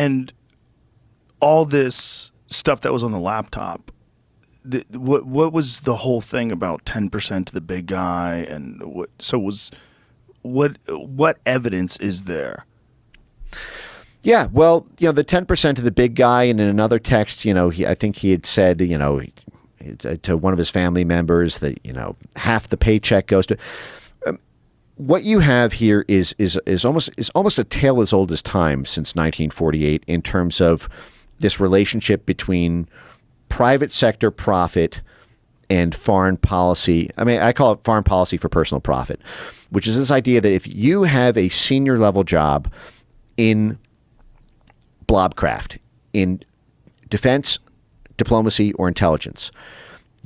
And all this stuff that was on the laptop, what was the whole thing about 10% to the big guy, and what evidence is there? Yeah, well, the 10% to the big guy, and in another text, I think he had said, to one of his family members that, half the paycheck goes to. What you have here is almost a tale as old as time since 1948 in terms of this relationship between private sector profit and foreign policy. I mean, I call it foreign policy for personal profit, which is this idea that if you have a senior level job in blobcraft, in defense, diplomacy, or intelligence,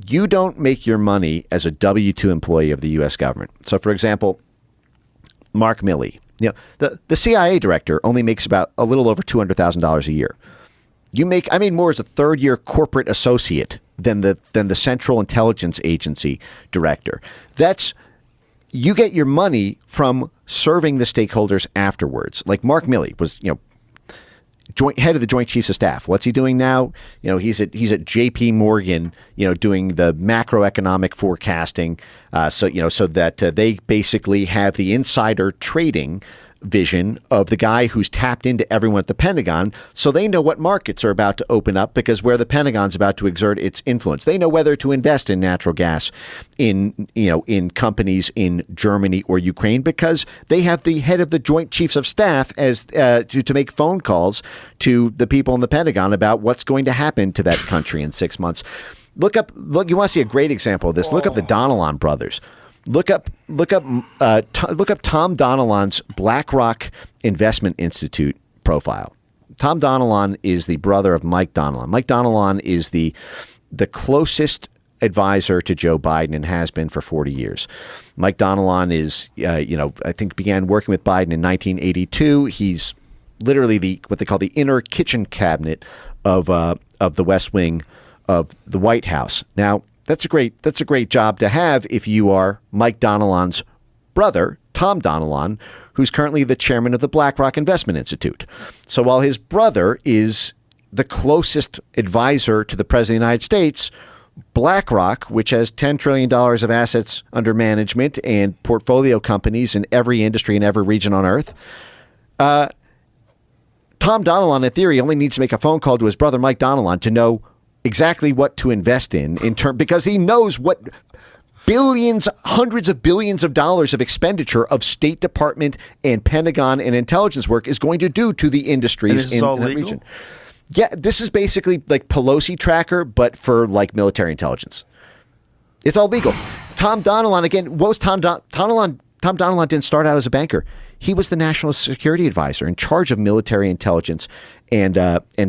you don't make your money as a W-2 employee of the U.S. government. So, for example, Mark Milley, the CIA director only makes about a little over $200,000 a year. I made more as a third-year corporate associate than the Central Intelligence Agency director. You get your money from serving the stakeholders afterwards. Like Mark Milley was, head of the Joint Chiefs of Staff. What's he doing now? He's at J.P. Morgan, doing the macroeconomic forecasting, so that they basically have the insider trading vision of the guy who's tapped into everyone at the Pentagon, so they know what markets are about to open up because where the Pentagon's about to exert its influence. They know whether to invest in natural gas in companies in Germany or Ukraine because they have the head of the Joint Chiefs of Staff as to make phone calls to the people in the Pentagon about what's going to happen to that country in 6 months. Look, you want to see a great example of this? Look up the Donilon brothers. Look up Tom Donilon's BlackRock Investment Institute profile. Tom Donilon is the brother of Mike Donilon. Mike Donilon is the closest advisor to Joe Biden and has been for 40 years. Mike Donilon is, I think began working with Biden in 1982. He's literally what they call the inner kitchen cabinet of the West Wing of the White House. Now, that's a great job to have if you are Mike Donilon's brother, Tom Donilon, who's currently the chairman of the BlackRock Investment Institute. So while his brother is the closest advisor to the president of the United States, BlackRock, which has $10 trillion of assets under management and portfolio companies in every industry in every region on Earth, Tom Donilon, in theory, only needs to make a phone call to his brother, Mike Donilon, to know exactly what to invest in because he knows what billions, hundreds of billions of dollars of expenditure of State Department and Pentagon and intelligence work is going to do to the industries in that region. Yeah, this is basically like Pelosi tracker, but for like military intelligence. It's all legal. Tom Donilon, again, what was Tom Donilon? Tom Donilon didn't start out as a banker. He was the national security advisor in charge of military intelligence and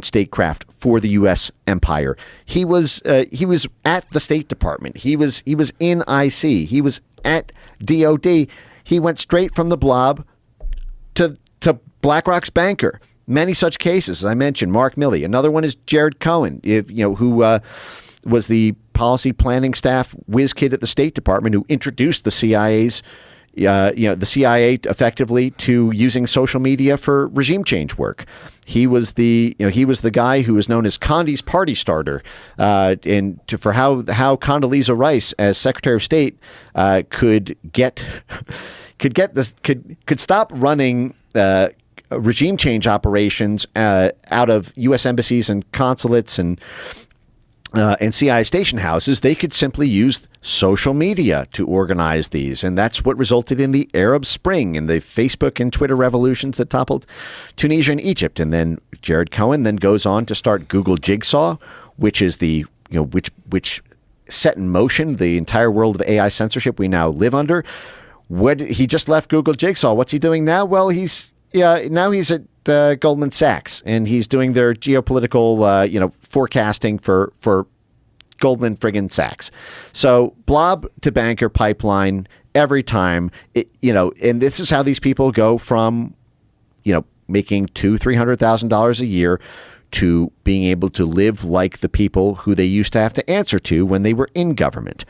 statecraft for the U.S. empire. He was at the State Department. He was in IC. He was at DOD. He went straight from the blob to BlackRock's banker. Many such cases, as I mentioned. Mark Milley. Another one is Jared Cohen, who was the policy planning staff whiz kid at the State Department who introduced the CIA's. The CIA effectively to using social media for regime change work. He was the guy who was known as Condi's party starter, for how Condoleezza Rice as Secretary of State could stop running regime change operations out of U.S. embassies and consulates and CIA station houses. They could simply use social media to organize these. And that's what resulted in the Arab Spring and the Facebook and Twitter revolutions that toppled Tunisia and Egypt. And then Jared Cohen then goes on to start Google Jigsaw, which is which set in motion the entire world of AI censorship we now live under. He just left Google Jigsaw. What's he doing now? Well, he's at Goldman Sachs, and he's doing their geopolitical, forecasting for Goldman friggin' Sachs. So blob to banker pipeline every time, and this is how these people go from, making $200,000-$300,000 a year to being able to live like the people who they used to have to answer to when they were in government.